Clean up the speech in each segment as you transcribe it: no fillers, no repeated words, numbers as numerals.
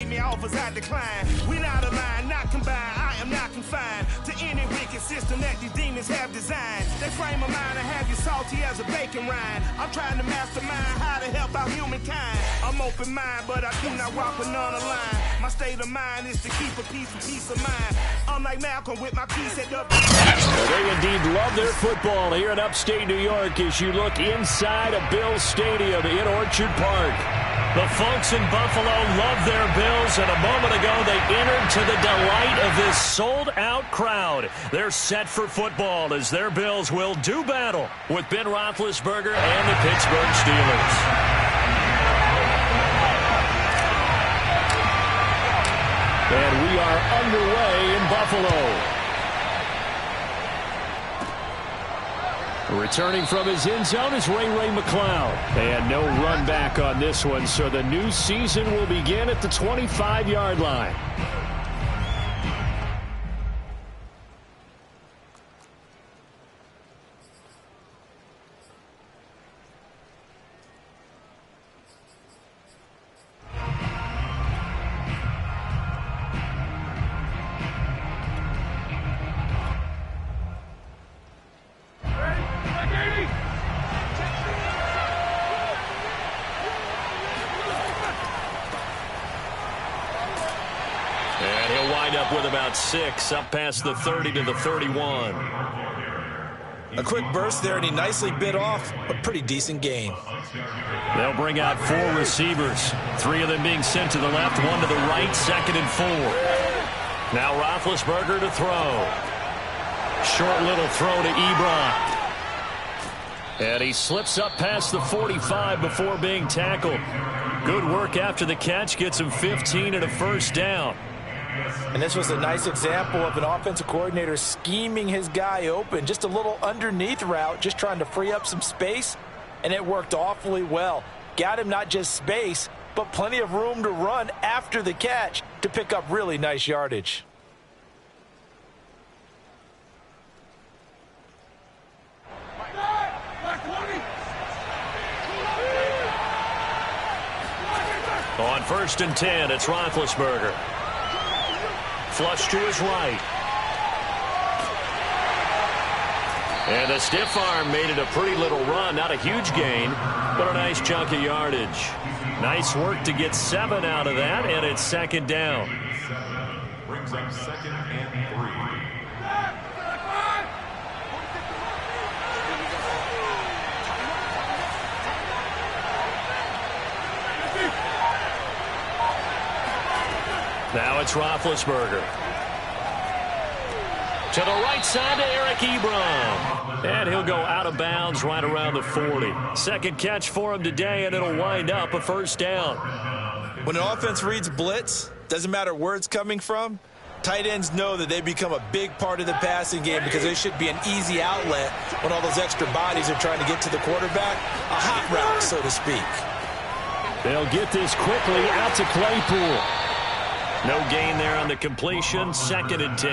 me offers I decline. We not aligned, not combined. I am not confined to any wicked system that these demons have designed. They frame a mind and have you salty as a bacon rind. I'm trying to mastermind how to help out humankind. I'm open mind, but I do not walk with none aligned. My state of mind is to keep a peace of mind. I'm like Malcolm with my piece set up. They indeed love their football here in upstate New York as you look inside of Bills Stadium in Orchard Park. The folks in Buffalo love their Bills, and a moment ago they entered to the delight of this sold-out crowd. They're set for football as their Bills will do battle with Ben Roethlisberger and the Pittsburgh Steelers. And we are underway in Buffalo. Returning from his end zone is Ray McCloud. And no run back on this one, so the new season will begin at the 25-yard line. With about 6, up past the 30 to the 31. A quick burst there, and he nicely bit off a pretty decent gain. They'll bring out 4 receivers, 3 of them being sent to the left, 1 to the right, 2nd and 4. Now Roethlisberger to throw. Short little throw to Ebron. And he slips up past the 45 before being tackled. Good work after the catch, gets him 15 and a first down. And this was a nice example of an offensive coordinator scheming his guy open. Just a little underneath route, just trying to free up some space, and it worked awfully well. Got him not just space, but plenty of room to run after the catch to pick up really nice yardage. On 1st and 10, it's Roethlisberger. Flush to his right. And the stiff arm made it a pretty little run. Not a huge gain, but a nice chunk of yardage. Nice work to get 7 out of that, and it's 2nd down. Brings up 2nd and 3. Now it's Roethlisberger. To the right side to Eric Ebron. And he'll go out of bounds right around the 40. Second catch for him today, and it'll wind up a first down. When an offense reads blitz, doesn't matter where it's coming from, tight ends know that they become a big part of the passing game because they should be an easy outlet when all those extra bodies are trying to get to the quarterback. A hot route, so to speak. They'll get this quickly out to Claypool. No gain there on the completion, 2nd and 10.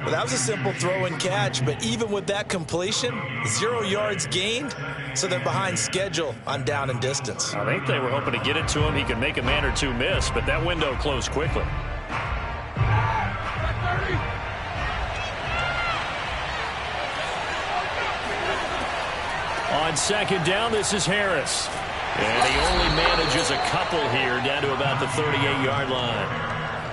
Well, that was a simple throw and catch, but even with that completion, 0 yards gained, so they're behind schedule on down and distance. I think they were hoping to get it to him. He could make a man or two miss, but that window closed quickly. On 2nd down, this is Harris. And he only manages a couple here down to about the 38-yard line.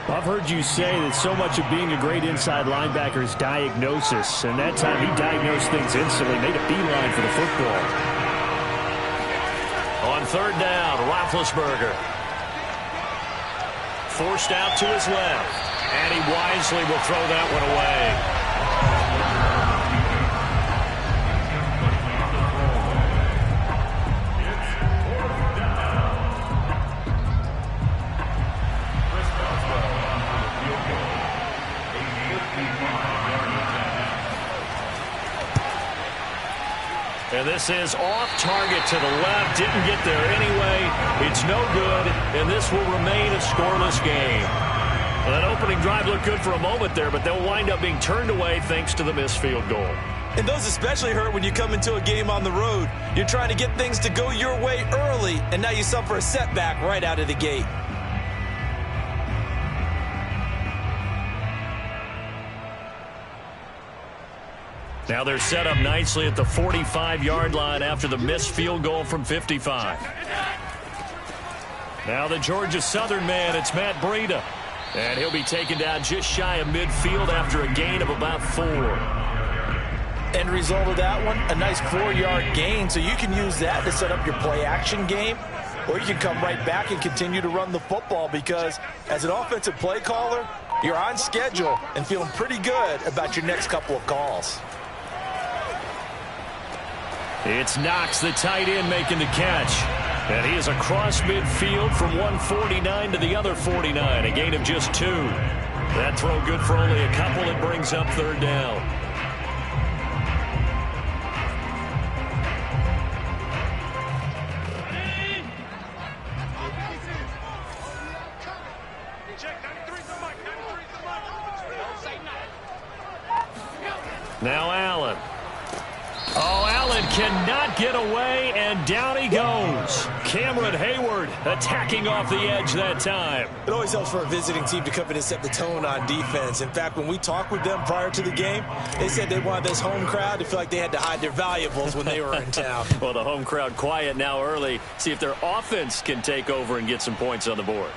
I've heard you say that so much of being a great inside linebacker is diagnosis, and that time he diagnosed things instantly, made a beeline for the football. On 3rd down, Roethlisberger. Forced out to his left, and he wisely will throw that one away. And this is off target to the left. Didn't get there anyway. It's no good, and this will remain a scoreless game. Well, that opening drive looked good for a moment there, but they'll wind up being turned away thanks to the missed field goal. And those especially hurt when you come into a game on the road. You're trying to get things to go your way early, and now you suffer a setback right out of the gate. Now they're set up nicely at the 45-yard line after the missed field goal from 55. Now the Georgia Southern man, it's Matt Breida. And he'll be taken down just shy of midfield after a gain of about 4. End result of that one, a nice 4-yard gain, so you can use that to set up your play-action game, or you can come right back and continue to run the football because as an offensive play caller, you're on schedule and feeling pretty good about your next couple of calls. It's Knox, the tight end, making the catch. And he is across midfield from 149 to the other 49, a gain of just 2. That throw good for only a couple. It brings up 3rd down. Now Allen. Oh, Allen cannot get away, and down he goes. Cameron Hayward attacking off the edge that time. It always helps for a visiting team to come in and set the tone on defense. In fact, when we talked with them prior to the game, they said they wanted this home crowd to feel like they had to hide their valuables when they were in town. Well, the home crowd quiet now early. See if their offense can take over and get some points on the board.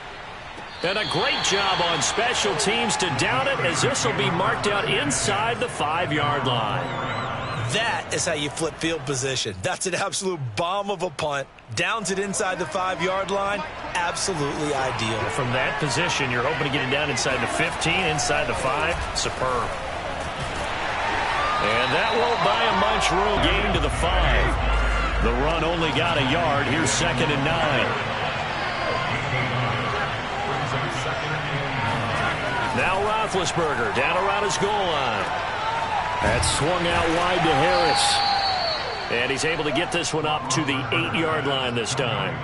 And a great job on special teams to down it, as this will be marked out inside the 5-yard line. That is how you flip field position. That's an absolute bomb of a punt. Downs it inside the 5-yard line. Absolutely ideal. From that position, you're hoping to get it down inside the 15, inside the 5. Superb. And that won't buy him much room. Gain to the 5. The run only got a yard. Here's 2nd and 9. Now Roethlisberger down around his goal line. That swung out wide to Harris. And he's able to get this one up to the 8-yard line this time.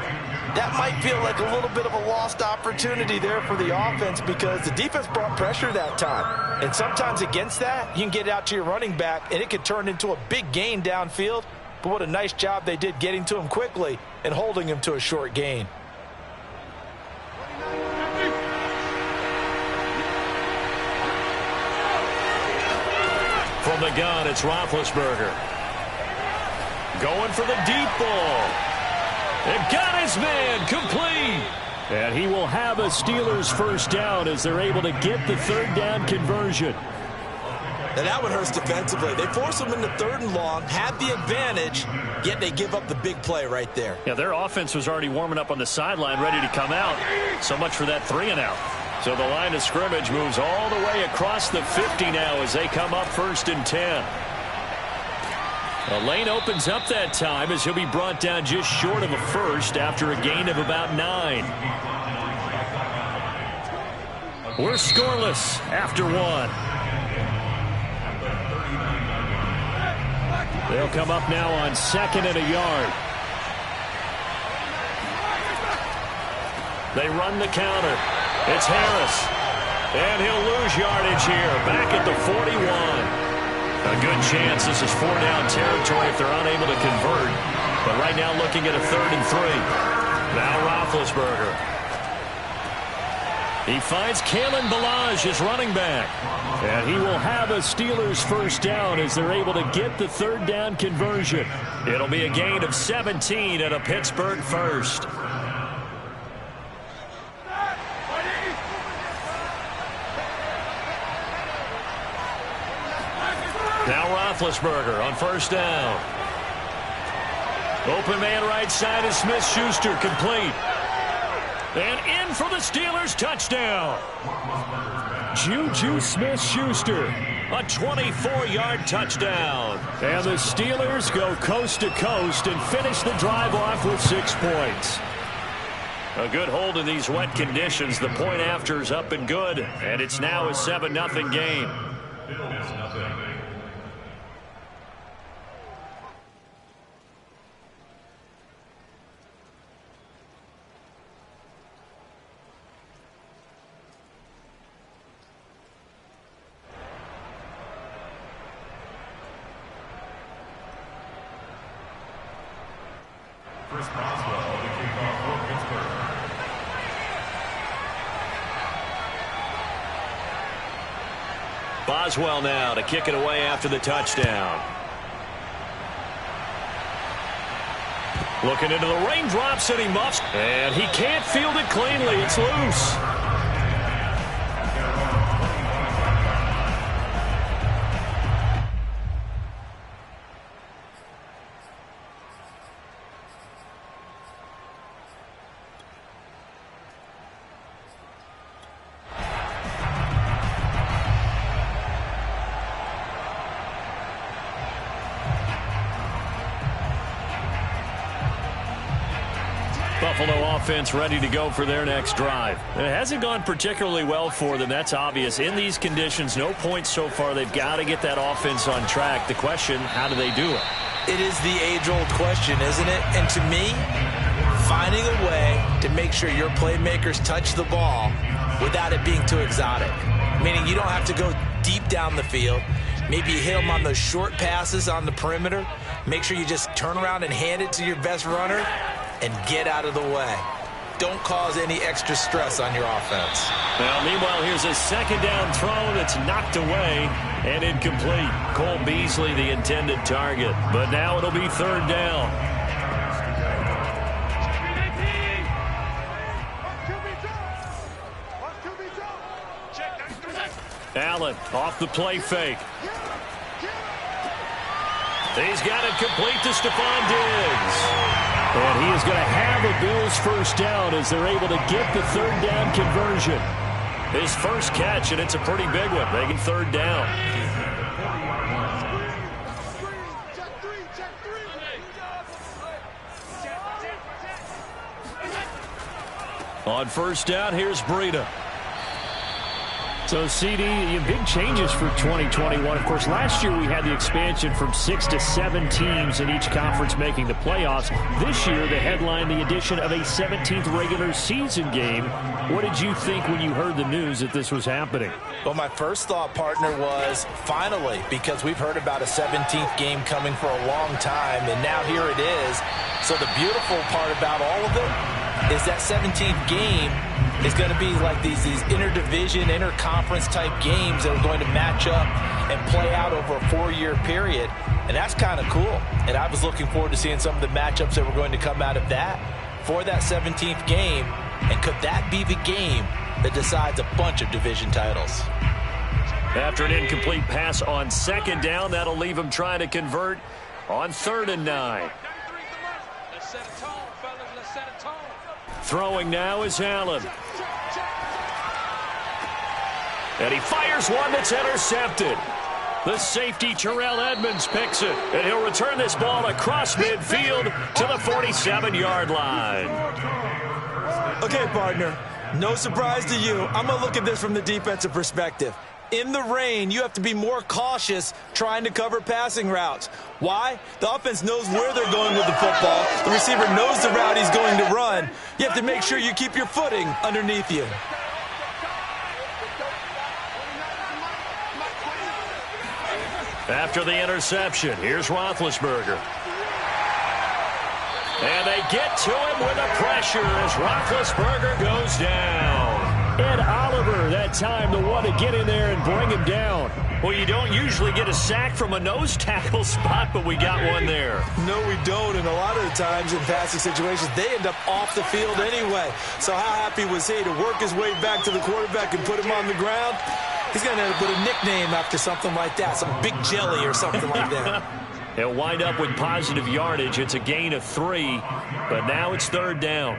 That might feel like a little bit of a lost opportunity there for the offense because the defense brought pressure that time. And sometimes against that, you can get it out to your running back, and it could turn into a big gain downfield. But what a nice job they did getting to him quickly and holding him to a short gain. From the gun, it's Roethlisberger. Going for the deep ball. And got his man complete. And he will have a Steelers first down as they're able to get the 3rd down conversion. Now that one hurts defensively. They force them into 3rd and long, have the advantage, yet they give up the big play right there. Yeah, their offense was already warming up on the sideline, ready to come out. So much for that 3-and-out. So the line of scrimmage moves all the way across the 50 now as they come up 1st and 10. The lane opens up that time as he'll be brought down just short of a first after a gain of about 9. We're scoreless after 1. They'll come up now on 2nd and a yard. They run the counter. It's Harris. And he'll lose yardage here. Back at the 41. A good chance this is 4-down territory if they're unable to convert. But right now looking at a 3rd and 3. Now Roethlisberger. He finds Kalen Ballage, his running back. And he will have a Steelers first down as they're able to get the 3rd down conversion. It'll be a gain of 17 and a Pittsburgh first. Now Roethlisberger on 1st down. Open man right side is Smith-Schuster, complete. And in for the Steelers touchdown. Juju Smith-Schuster, a 24-yard touchdown. And the Steelers go coast to coast and finish the drive off with 6 points. A good hold in these wet conditions. The point after is up and good. And it's now a 7-0 game. Chris Boswell, the kickoff for Pittsburgh. Boswell now to kick it away after the touchdown. Looking into the raindrops, and he muffs. And he can't field it cleanly. It's loose. Buffalo offense ready to go for their next drive. It hasn't gone particularly well for them. That's obvious. In these conditions, no points so far. They've got to get that offense on track. The question, how do they do it? It is the age-old question, isn't it? And to me, finding a way to make sure your playmakers touch the ball without it being too exotic. Meaning you don't have to go deep down the field. Maybe you hit them on those short passes on the perimeter. Make sure you just turn around and hand it to your best runner and get out of the way. Don't cause any extra stress on your offense. Well, meanwhile, here's a second down throw that's knocked away and incomplete. Cole Beasley, the intended target. But now it'll be third down. Allen off the play fake. He's got it complete to Stephon Diggs. And he is going to have a Bills first down as they're able to get the third down conversion. His first catch, and it's a pretty big one, making third down. On first down, here's Breida. So, CD, big changes for 2021. Of course, last year we had the expansion from 6 to 7 teams in each conference making the playoffs. This year, they headlined the addition of a 17th regular season game. What did you think when you heard the news that this was happening? Well, my first thought, partner, was finally, because we've heard about a 17th game coming for a long time, and now here it is. So the beautiful part about all of it is that 17th game is going to be like these interdivision, interconference type games that are going to match up and play out over a 4-year period. And that's kind of cool. And I was looking forward to seeing some of the matchups that were going to come out of that for that 17th game. And could that be the game that decides a bunch of division titles? After an incomplete pass on second down, that'll leave him trying to convert on 3rd and 9. Throwing now is Allen. And he fires one that's intercepted. The safety, Terrell Edmonds, picks it. And he'll return this ball across midfield to the 47-yard line. Okay, partner, no surprise to you. I'm going to look at this from the defensive perspective. In the rain, you have to be more cautious trying to cover passing routes. Why? The offense knows where they're going with the football. The receiver knows the route he's going to run. You have to make sure you keep your footing underneath you. After the interception, here's Roethlisberger. And they get to him with the pressure as Roethlisberger goes down. Ed Oliver, that time, the one to get in there and bring him down. Well, you don't usually get a sack from a nose tackle spot, but we got one there. No, we don't, and a lot of the times in passing situations, they end up off the field anyway. So how happy was he to work his way back to the quarterback and put him on the ground? He's going to put a nickname after something like that, some Big Jelly or something like that. He'll wind up with positive yardage. It's a gain of 3, but now it's 3rd down.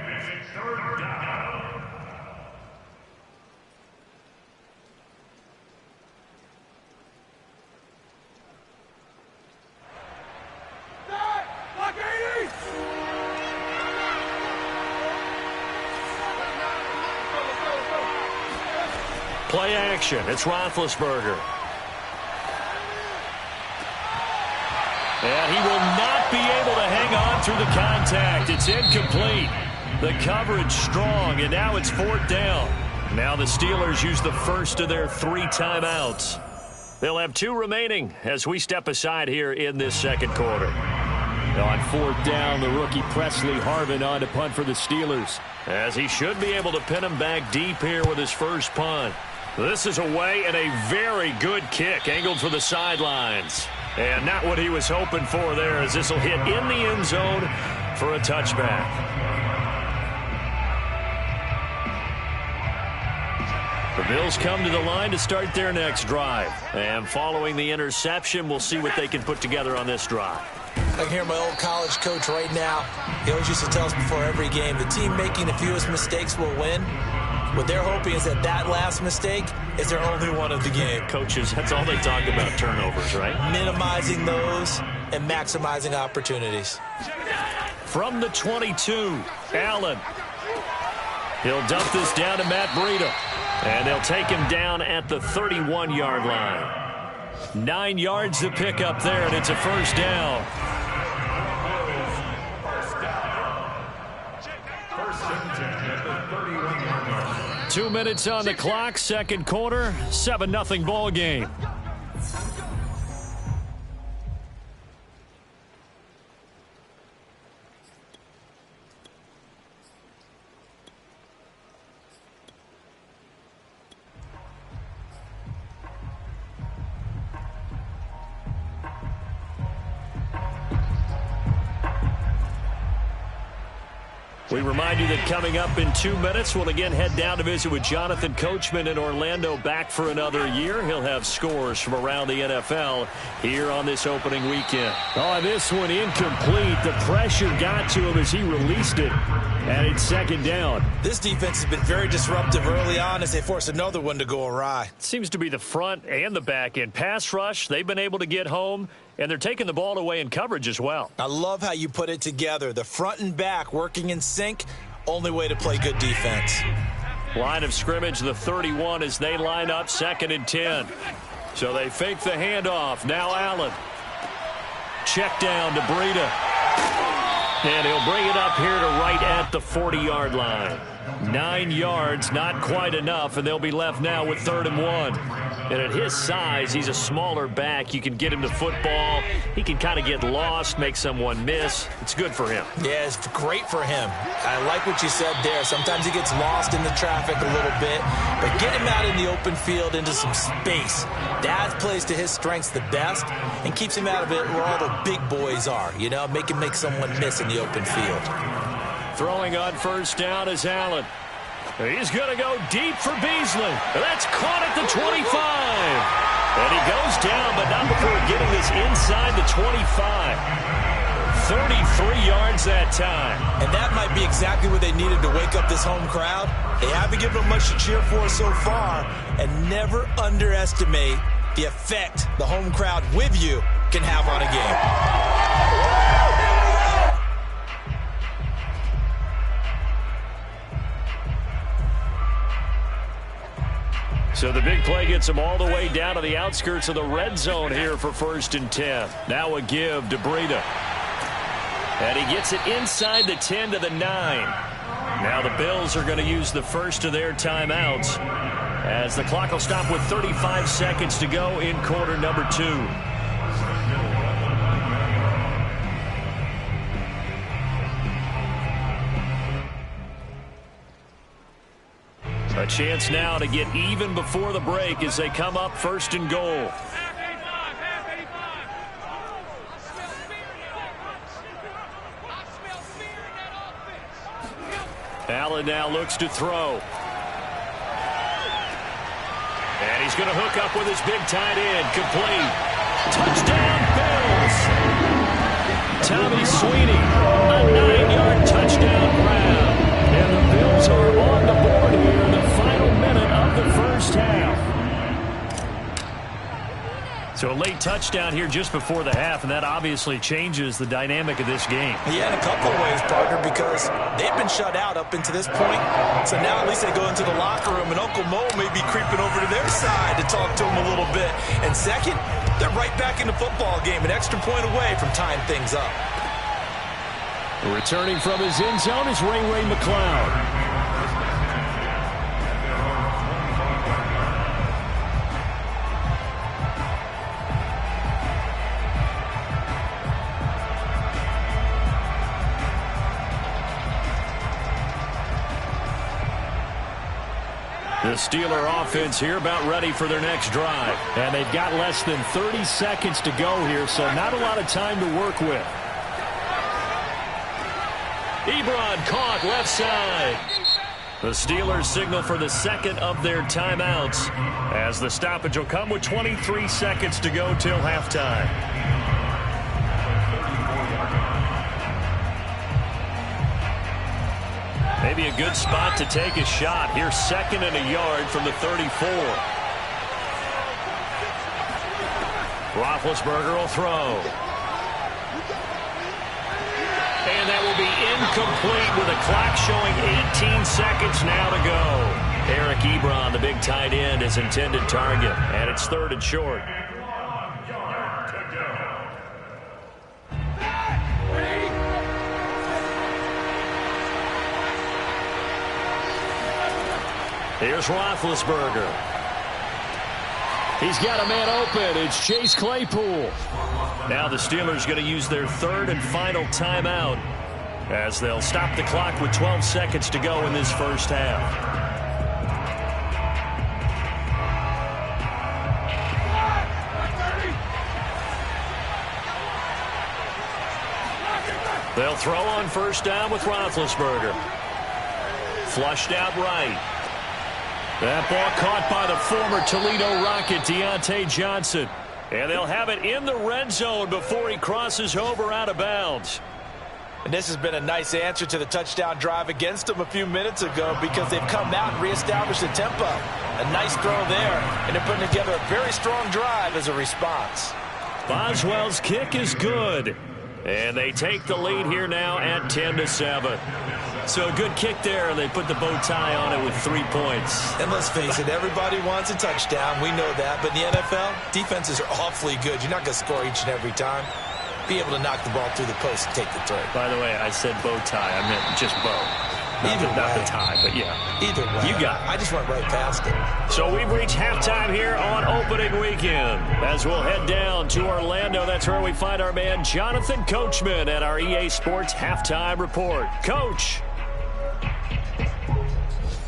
Play action. It's Roethlisberger. And he will not be able to hang on through the contact. It's incomplete. The coverage strong, and now it's 4th down. Now the Steelers use the first of their 3 timeouts. They'll have 2 remaining as we step aside here in this second quarter. On 4th down, the rookie Presley Harvin on to punt for the Steelers, as he should be able to pin him back deep here with his first punt. This is away and a very good kick angled for the sidelines. And not what he was hoping for there, as this will hit in the end zone for a touchback. The Bills come to the line to start their next drive. And following the interception, we'll see what they can put together on this drive. I can hear my old college coach right now. He always used to tell us before every game, the team making the fewest mistakes will win. What they're hoping is that last mistake is their only one of the game. Coaches, that's all they talk about, turnovers, right? Minimizing those and maximizing opportunities. From the 22, Allen. He'll dump this down to Matt Breida. And they'll take him down at the 31-yard line. 9 yards to pick up there, and it's a first down. 2 minutes on the clock, second quarter, 7-0 ball game. We remind you that coming up in 2 minutes, we'll again head down to visit with Jonathan Coachman in Orlando, back for another year. He'll have scores from around the NFL here on this opening weekend. Oh, this one incomplete. The pressure got to him as he released it, and it's second down. This defense has been very disruptive early on as they force another one to go awry. Seems to be the front and the back end. Pass rush, they've been able to get home. And they're taking the ball away in coverage as well. I love how you put it together. The front and back working in sync, only way to play good defense. Line of scrimmage, the 31 as they line up, 2nd and 10. So they fake the handoff. Now Allen. Check down to Breida. And he'll bring it up here to right at the 40-yard line. 9 yards, not quite enough, and they'll be left now with 3rd and 1. And at his size, he's a smaller back. You can get him to football. He can kind of get lost, make someone miss. It's good for him. Yeah, it's great for him. I like what you said there. Sometimes he gets lost in the traffic a little bit, but get him out in the open field into some space. That plays to his strengths the best and keeps him out of it where all the big boys are. You know, make him make someone miss in the open field. Throwing on first down is Allen. He's going to go deep for Beasley. That's caught at the 25. And he goes down, but not before getting this inside the 25. 33 yards that time. And that might be exactly what they needed to wake up this home crowd. They haven't given them much to cheer for so far. And never underestimate the effect the home crowd with you can have on a game. So the big play gets him all the way down to the outskirts of the red zone here for 1st and 10. Now a give to Breida. And he gets it inside the 10 to the 9. Now the Bills are going to use the first of their timeouts as the clock will stop with 35 seconds to go in quarter number 2. A chance now to get even before the break as they come up 1st and goal. Allen now looks to throw. And he's going to hook up with his big tight end. Complete. Touchdown, Bills. Tommy Sweeney, a 9-yard touchdown grab. And the Bills are on the board here in the final minute of the first half. So a late touchdown here just before the half, and that obviously changes the dynamic of this game. Yeah, in a couple of ways, partner, because they've been shut out up until this point. So now at least they go into the locker room, and Uncle Mo may be creeping over to their side to talk to them a little bit. And second, they're right back in the football game, an extra point away from tying things up. Returning from his end zone is Ray McCloud. The The Steeler offense here about ready for their next drive. And they've got less than 30 seconds to go here, so not a lot of time to work with. Ebron caught left side. The Steelers signal for the second of their timeouts as the stoppage will come with 23 seconds to go till halftime. Maybe a good spot to take a shot. Here's 2nd and a yard from the 34. Roethlisberger will throw. And that will be incomplete with a clock showing 18 seconds now to go. Eric Ebron, the big tight end, his intended target. And it's 3rd and short. Here's Roethlisberger. He's got a man open. It's Chase Claypool. Now the Steelers going to use their 3rd and final timeout as they'll stop the clock with 12 seconds to go in this first half. They'll throw on 1st down with Roethlisberger. Flushed out right. That ball caught by the former Toledo Rocket, Deontay Johnson. And they'll have it in the red zone before he crosses over out of bounds. And this has been a nice answer to the touchdown drive against them a few minutes ago because they've come out and reestablished the tempo. A nice throw there, and they're putting together a very strong drive as a response. Boswell's kick is good. And they take the lead here now at 10-7. So a good kick there, and they put the bow tie on it with 3 points. And let's face it, everybody wants a touchdown. We know that. But in the NFL, defenses are awfully good. You're not going to score each and every time. Be able to knock the ball through the post and take the throw. By the way, I said bow tie. I meant just bow. Not the tie, but yeah. Either way. You got it. I just went right past it. So we've reached halftime here on opening weekend. As we'll head down to Orlando, that's where we find our man Jonathan Coachman at our EA Sports Halftime Report. Coach.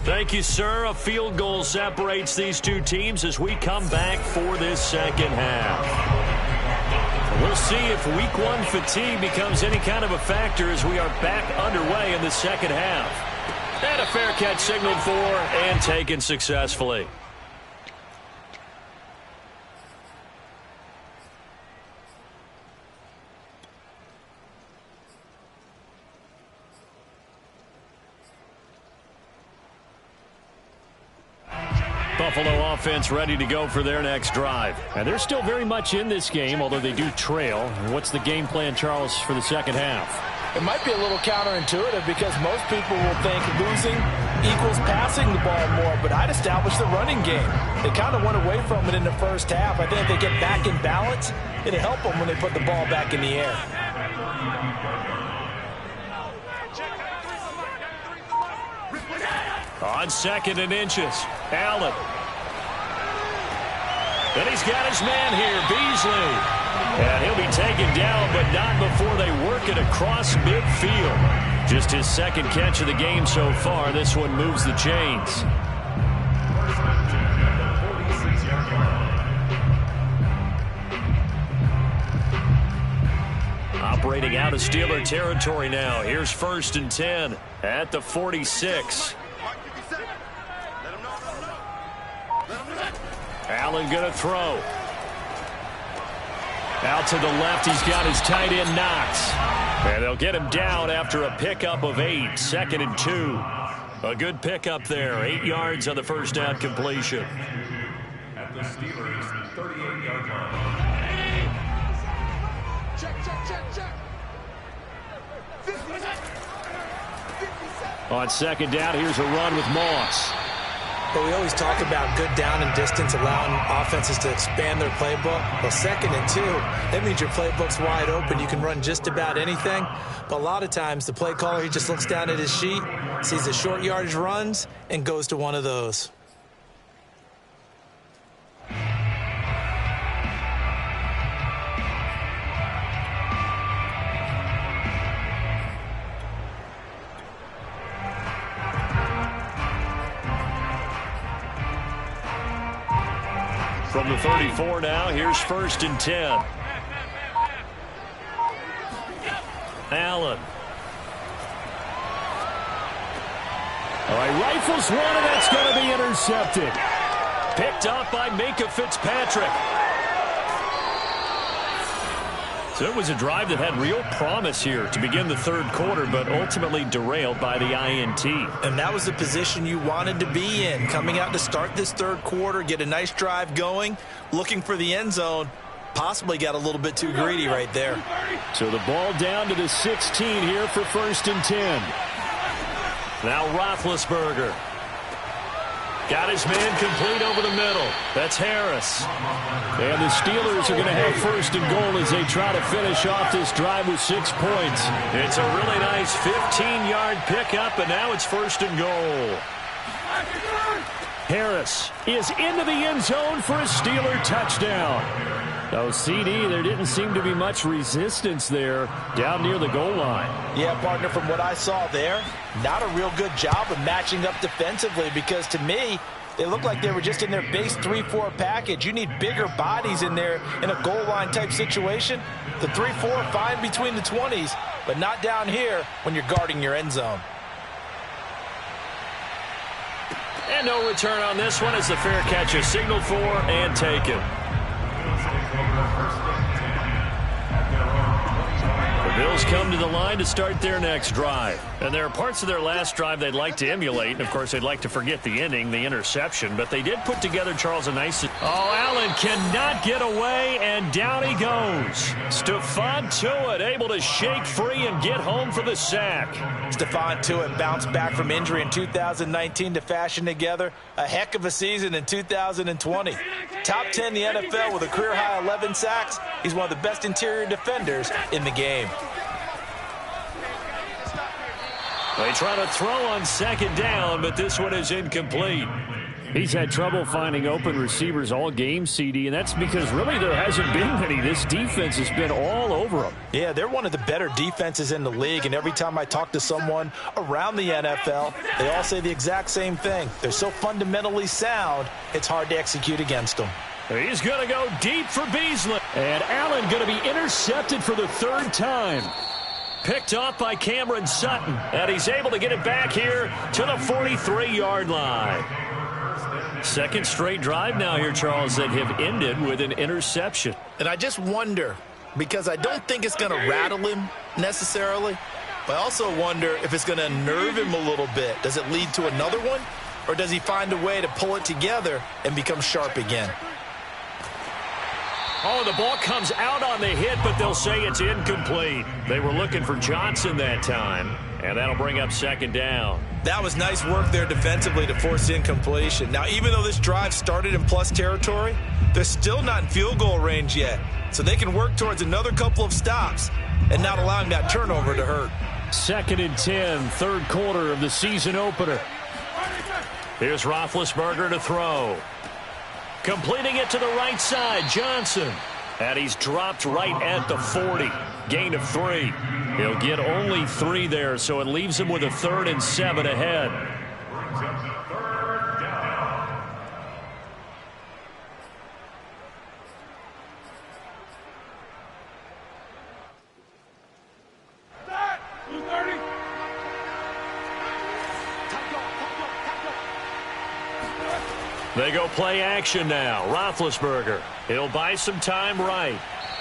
Thank you, sir. A field goal separates these two teams as we come back for this second half. We'll see if week 1 fatigue becomes any kind of a factor as we are back underway in the second half. And a fair catch signaled for and taken successfully. Buffalo offense ready to go for their next drive. And they're still very much in this game, although they do trail. What's the game plan, Charles, for the second half? It might be a little counterintuitive because most people will think losing equals passing the ball more, but I'd establish the running game. They kind of went away from it in the first half. I think if they get back in balance, it'll help them when they put the ball back in the air. On 2nd and inches, Allen. And he's got his man here, Beasley. And he'll be taken down, but not before they work it across midfield. Just his 2nd catch of the game so far. This one moves the chains. Operating out of Steeler territory now. Here's 1st and 10 at the 46. Allen going to throw. Out to the left, he's got his tight end Knox. And they'll get him down after a pickup of 8, 2nd and 2. A good pickup there, 8 yards on the first down completion. At the Steelers' 38-yard line. On 2nd down, here's a run with Moss. But we always talk about good down and distance, allowing offenses to expand their playbook. Well, 2nd and 2, that means your playbook's wide open. You can run just about anything. But a lot of times, the play caller, he just looks down at his sheet, sees the short yardage runs, and goes to one of those. From the 34 now, here's 1st and 10. Allen. All right, rifles one, and that's going to be intercepted. Picked up by Minkah Fitzpatrick. So it was a drive that had real promise here to begin the 3rd quarter, but ultimately derailed by the INT. And that was the position you wanted to be in, coming out to start this 3rd quarter, get a nice drive going, looking for the end zone. Possibly got a little bit too greedy right there. So the ball down to the 16 here for 1st and 10. Now Roethlisberger. Got his man complete over the middle. That's Harris. And the Steelers are going to have 1st and goal as they try to finish off this drive with 6 points. It's a really nice 15-yard pickup, and now it's 1st and goal. Harris is into the end zone for a Steeler touchdown. Oh, CD, there didn't seem to be much resistance there down near the goal line. Yeah, partner, from what I saw there, not a real good job of matching up defensively because to me, they looked like they were just in their base 3-4 package. You need bigger bodies in there in a goal line type situation. The 3-4 fine between the 20s, but not down here when you're guarding your end zone. And no return on this one as the fair catch is signaled for and taken. The Bills come to the line to start their next drive. And there are parts of their last drive they'd like to emulate. And, of course, they'd like to forget the ending, the interception. But they did put together, Charles, a nice... Oh, Allen cannot get away, and down he goes. Stephon Tuitt able to shake free and get home for the sack. Stephon Tuitt bounced back from injury in 2019 to fashion together a heck of a season in 2020. Top 10 in the NFL with a career-high 11 sacks. He's one of the best interior defenders in the game. They try to throw on 2nd down, but this one is incomplete. He's had trouble finding open receivers all game, CD, and that's because really there hasn't been many. This defense has been all over them. Yeah, they're one of the better defenses in the league, and every time I talk to someone around the NFL, they all say the exact same thing. They're so fundamentally sound, it's hard to execute against them. He's going to go deep for Beasley. And Allen going to be intercepted for the 3rd time. Picked off by Cameron Sutton, and he's able to get it back here to the 43-yard line. 2nd straight drive now here, Charles, that have ended with an interception. And I just wonder, because I don't think it's going to rattle him necessarily, but I also wonder if it's going to unnerve him a little bit. Does it lead to another one, or does he find a way to pull it together and become sharp again? Oh, the ball comes out on the hit, but they'll say it's incomplete. They were looking for Johnson that time, and that'll bring up 2nd down. That was nice work there defensively to force incompletion. Now, even though this drive started in plus territory, they're still not in field goal range yet. So they can work towards another couple of stops and not allowing that turnover to hurt. 2nd and 10, 3rd quarter of the season opener. Here's Roethlisberger to throw. Completing it to the right side, Johnson. And he's dropped right at the 40. Gain of 3. He'll get only 3 there, so it leaves him with a 3rd and 7 ahead. They go play action now. Roethlisberger. He'll buy some time right.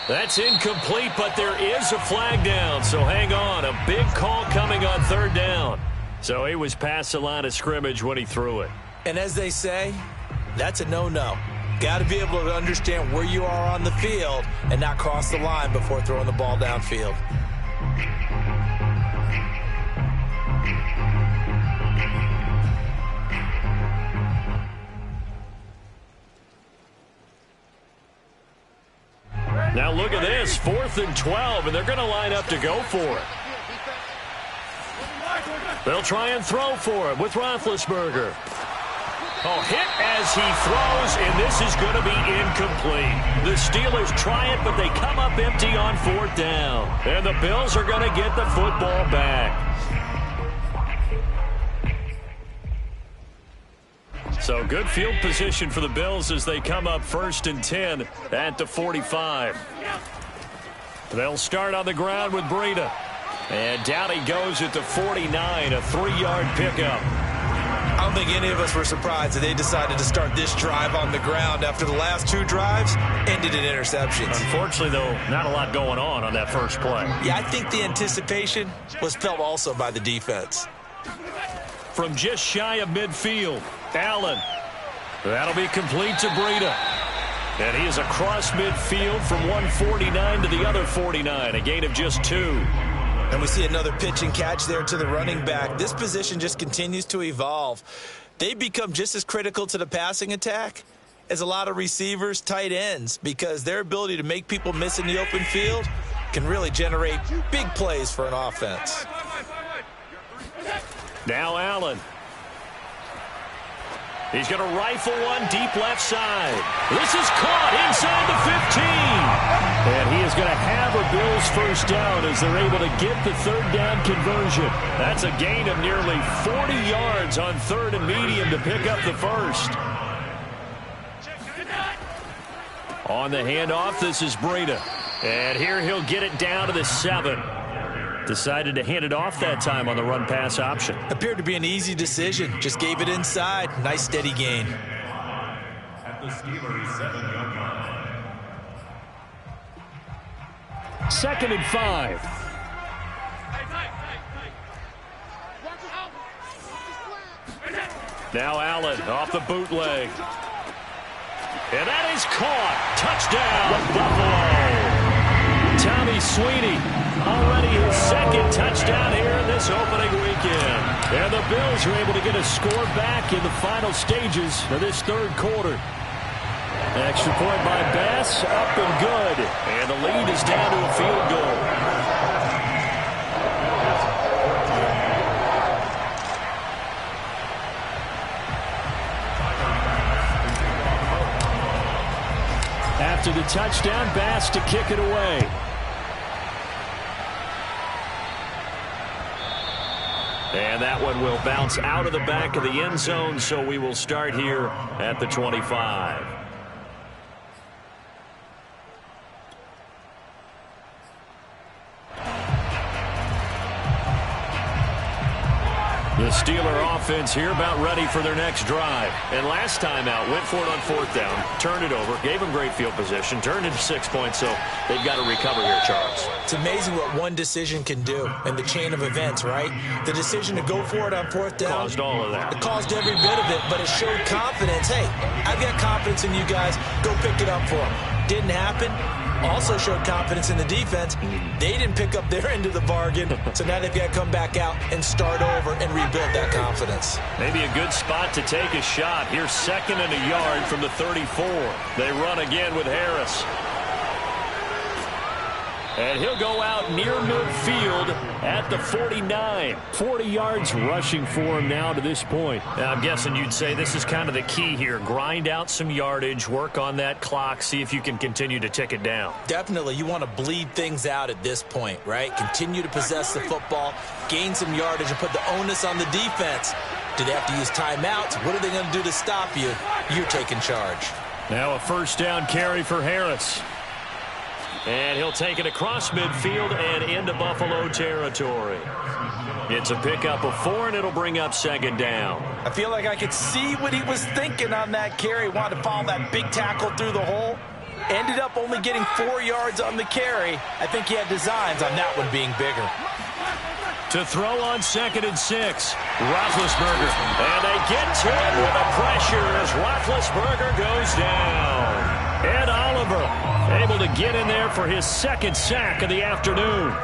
That's incomplete, but there is a flag down, so hang on. A big call coming on 3rd down. So he was past the line of scrimmage when he threw it. And as they say, that's a no-no. Got to be able to understand where you are on the field and not cross the line before throwing the ball downfield. Now look at this, 4th and 12, and they're going to line up to go for it. They'll try and throw for it with Roethlisberger. Oh, hit as he throws, and this is going to be incomplete. The Steelers try it, but they come up empty on 4th down. And the Bills are going to get the football back. So good field position for the Bills as they come up 1st and 10 at the 45. They'll start on the ground with Breida. And down he goes at the 49, a 3-yard pickup. I don't think any of us were surprised that they decided to start this drive on the ground after the last 2 drives ended in interceptions. Unfortunately, though, not a lot going on that first play. Yeah, I think the anticipation was felt also by the defense. From just shy of midfield, Allen. That'll be complete to Breida. And he is across midfield from 149 to the other 49, a gain of just 2. And we see another pitch and catch there to the running back. This position just continues to evolve. They become just as critical to the passing attack as a lot of receivers, tight ends, because their ability to make people miss in the open field can really generate big plays for an offense. Now Allen. He's going to rifle one deep left side. This is caught inside the 15. And he is going to have a Bills first down as they're able to get the 3rd down conversion. That's a gain of nearly 40 yards on 3rd and medium to pick up the first. On the handoff, this is Breida. And here he'll get it down to the 7. Decided to hand it off that time on the run-pass option. Appeared to be an easy decision. Just gave it inside. Nice, steady gain. At the Steelers' 7-yard line. 2nd and 5. Now Allen off the bootleg. And that is caught. Touchdown, Buffalo. Tommy Sweeney. Already his 2nd touchdown here in this opening weekend. And the Bills are able to get a score back in the final stages of this 3rd quarter. Extra point by Bass, up and good. And the lead is down to a field goal. After the touchdown, Bass to kick it away. And that one will bounce out of the back of the end zone, so we will start here at the 25. The Steeler offense here about ready for their next drive. And last time out, went for it on 4th down, turned it over, gave them great field position, turned it to 6 points, so they've got to recover here, Charles. It's amazing what one decision can do in the chain of events, right? The decision to go for it on 4th down. Caused all of that. It caused every bit of it, but it showed confidence. Hey, I've got confidence in you guys. Go pick it up for them. Didn't happen. Also showed confidence in the defense. They didn't pick up their end of the bargain, so now they've got to come back out and start over and rebuild that confidence. Maybe a good spot to take a shot. Here's 2nd and a yard from the 34. They run again with Harris. And he'll go out near midfield at the 49. 40 yards rushing for him now to this point. Now, I'm guessing you'd say this is kind of the key here. Grind out some yardage, work on that clock, see if you can continue to tick it down. Definitely. You want to bleed things out at this point, right? Continue to possess the football, gain some yardage, and put the onus on the defense. Do they have to use timeouts? What are they going to do to stop you? You're taking charge. Now a 1st down carry for Harris. And he'll take it across midfield and into Buffalo territory. It's a pickup of 4, and it'll bring up 2nd down. I feel like I could see what he was thinking on that carry. Wanted to follow that big tackle through the hole. Ended up only getting 4 yards on the carry. I think he had designs on that one being bigger. To throw on 2nd and 6. Roethlisberger. And they get to it with the pressure as Roethlisberger goes down. Ed Oliver able to get in there for his 2nd sack of the afternoon.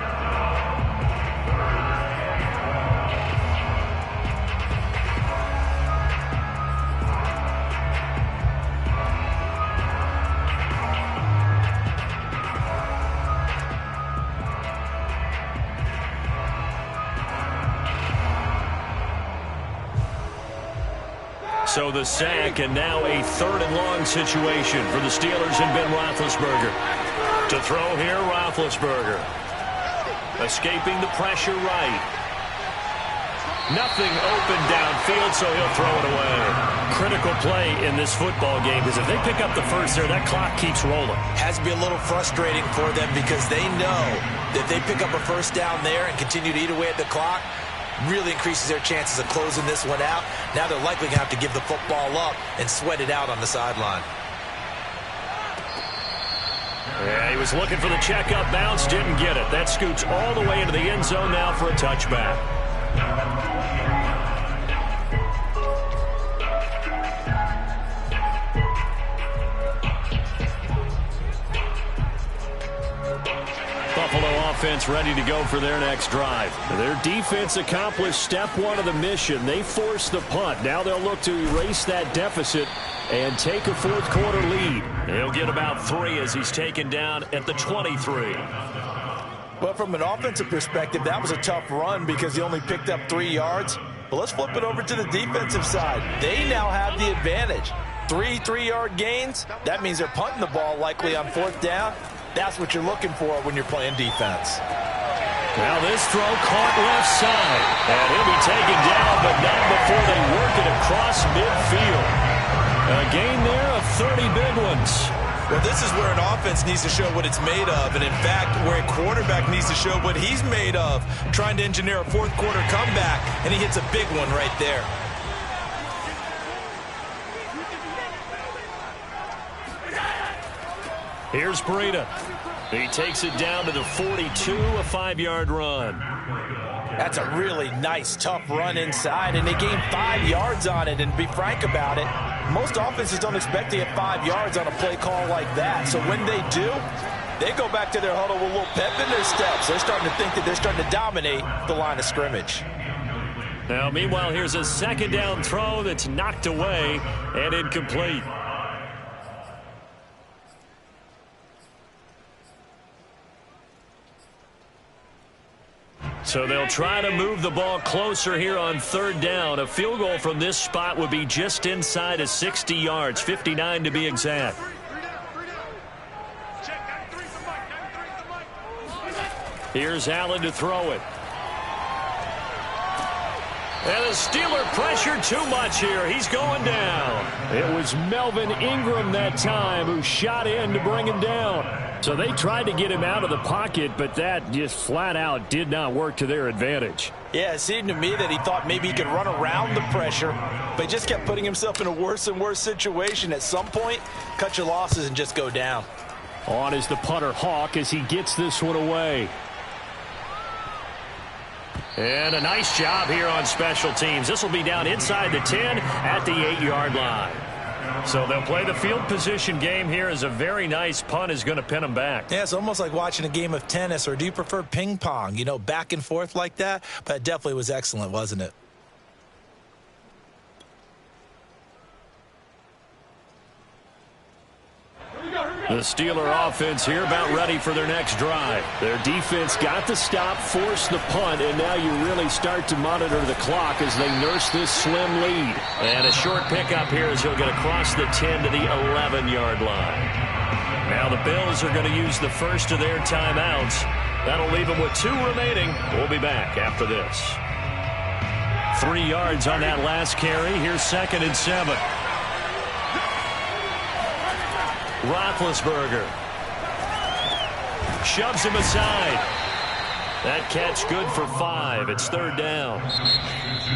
So the sack, and now a 3rd and long situation for the Steelers and Ben Roethlisberger. To throw here, Roethlisberger. Escaping the pressure right. Nothing open downfield, so he'll throw it away. Critical play in this football game, because if they pick up the first there, that clock keeps rolling. Has to be a little frustrating for them because they know that if they pick up a first down there and continue to eat away at the clock, really increases their chances of closing this one out. Now they're likely going to have to give the football up and sweat it out on the sideline. Yeah, he was looking for the checkup bounce, didn't get it. That scoots all the way into the end zone now for a touchback. Buffalo offense ready to go for their next drive. Their defense accomplished step one of the mission. They forced the punt. Now they'll look to erase that deficit and take a fourth quarter lead. He'll get about 3 as he's taken down at the 23. Well, from an offensive perspective, that was a tough run because he only picked up 3 yards. But let's flip it over to the defensive side. They now have the advantage. 3 3-yard gains. That means they're punting the ball likely on fourth down. That's what you're looking for when you're playing defense. Now this throw caught left side. And he'll be taken down, but not before they work it across midfield. A gain there of 30 big ones. Well, this is where an offense needs to show what it's made of. And, in fact, where a quarterback needs to show what he's made of, trying to engineer a fourth quarter comeback. And he hits a big one right there. Here's Breida. He takes it down to the 42, a 5-yard run. That's a really nice, tough run inside, and they gained 5 yards on it. And to be frank about it, most offenses don't expect to get 5 yards on a play call like that. So when they do, they go back to their huddle with a little pep in their steps. They're starting to think that they're starting to dominate the line of scrimmage. Now, meanwhile, here's a second down throw that's knocked away and incomplete. So they'll try to move the ball closer here on third down. A field goal from this spot would be just inside of 60 yards, 59 to be exact. Here's Allen to throw it. And the Steeler pressure too much here. He's going down. It was Melvin Ingram that time who shot in to bring him down. So they tried to get him out of the pocket, but that just flat out did not work to their advantage. Yeah, it seemed to me that he thought maybe he could run around the pressure, but he just kept putting himself in a worse and worse situation. At some point, cut your losses and just go down. On is the punter Hawk as he gets this one away. And a nice job here on special teams. This will be down inside the 10 at the 8-yard line. So they'll play the field position game here as a very nice punt is going to pin them back. Yeah, it's almost like watching a game of tennis, or do you prefer ping pong? You know, back and forth like that? But it definitely was excellent, wasn't it? The Steeler offense here about ready for their next drive. Their defense got the stop, forced the punt, and now you really start to monitor the clock as they nurse this slim lead. And a short pickup here as he'll get across the 10 to the 11-yard line. Now the Bills are going to use the first of their timeouts. That'll leave them with 2 remaining. We'll be back after this. 3 yards on that last carry. Here's 2nd and 7. Roethlisberger shoves him aside. That catch good for 5. It's 3rd down.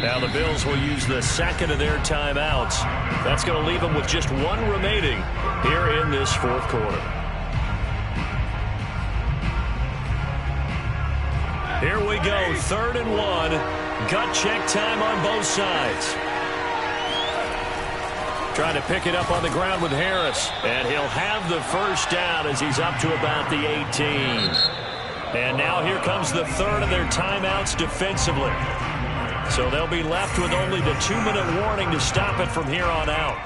Now the Bills will use the second of their timeouts. That's going to leave them with just 1 remaining here in this 4th quarter. Here we go, 3rd and 1. Gut check time on both sides. Trying to pick it up on the ground with Harris. And he'll have the first down as he's up to about the 18. And now here comes the 3rd of their timeouts defensively. So they'll be left with only the 2-minute warning to stop it from here on out.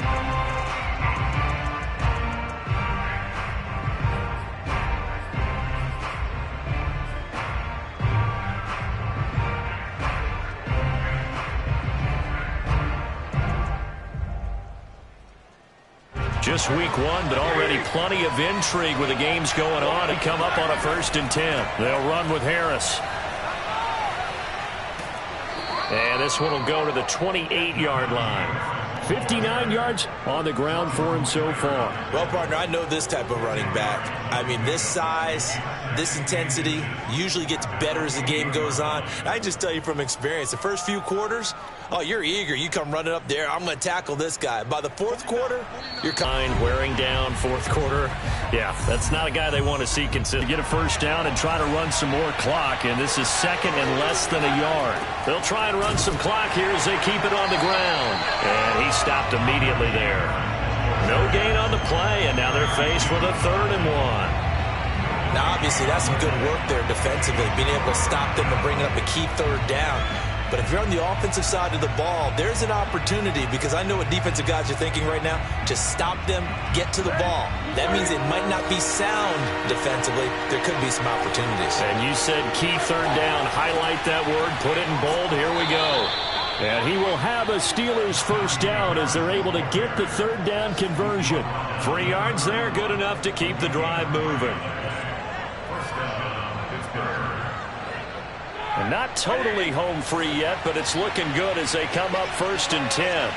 Just week 1, but already plenty of intrigue with the games going on. They come up on a 1st and 10. They'll run with Harris. And And this one will go to the 28-yard line. 59 yards on the ground for him so far. Well, partner, I know this type of running back. I mean, this size, this intensity usually gets better as the game goes on. I just tell you from experience, the first few quarters, oh, you're eager. You come running up there. I'm going to tackle this guy. By the fourth quarter, you're wearing down fourth quarter. Yeah, that's not a guy they want to see consider. Get a first down and try to run some more clock, and this is second and less than a yard. They'll try and run some clock here as they keep it on the ground. And he stopped immediately there. No gain on the play, and now they're faced with a 3rd and 1. Now, obviously, that's some good work there defensively, being able to stop them and bring up a key 3rd down. But if you're on the offensive side of the ball, there's an opportunity, because I know what defensive guys are thinking right now, to stop them, get to the ball. That means it might not be sound defensively. There could be some opportunities. And you said key 3rd down. Highlight that word. Put it in bold. Here we go. And he will have a Steelers first down as they're able to get the 3rd down conversion. 3 yards there, good enough to keep the drive moving. And not totally home free yet, but it's looking good as they come up 1st and 10.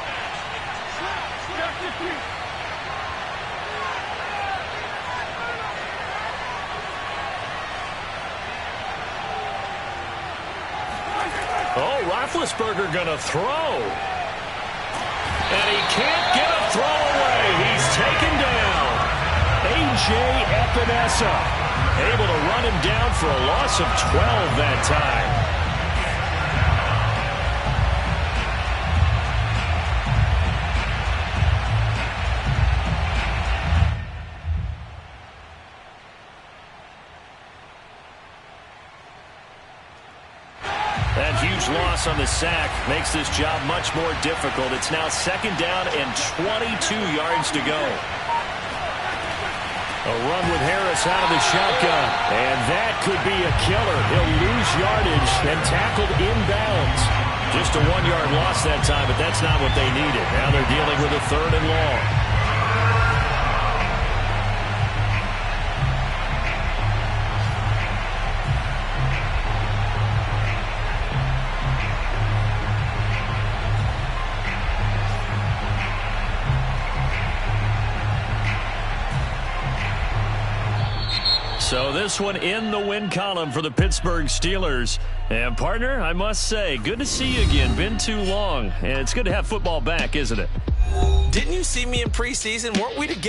Oh, Roethlisberger going to throw. And he can't get a throw away. He's taken down. A.J. Epinesa able to run him down for a loss of 12 that time. That huge loss on the sack makes this job much more difficult. It's now 2nd down and 22 yards to go. A run with Harris out of the shotgun. And that could be a killer. He'll lose yardage and tackled inbounds. Just a 1-yard loss that time, but that's not what they needed. Now they're dealing with a 3rd and long. So this one in the win column for the Pittsburgh Steelers. And, partner, I must say, good to see you again. Been too long. And it's good to have football back, isn't it? Didn't you see me in preseason? Weren't we together?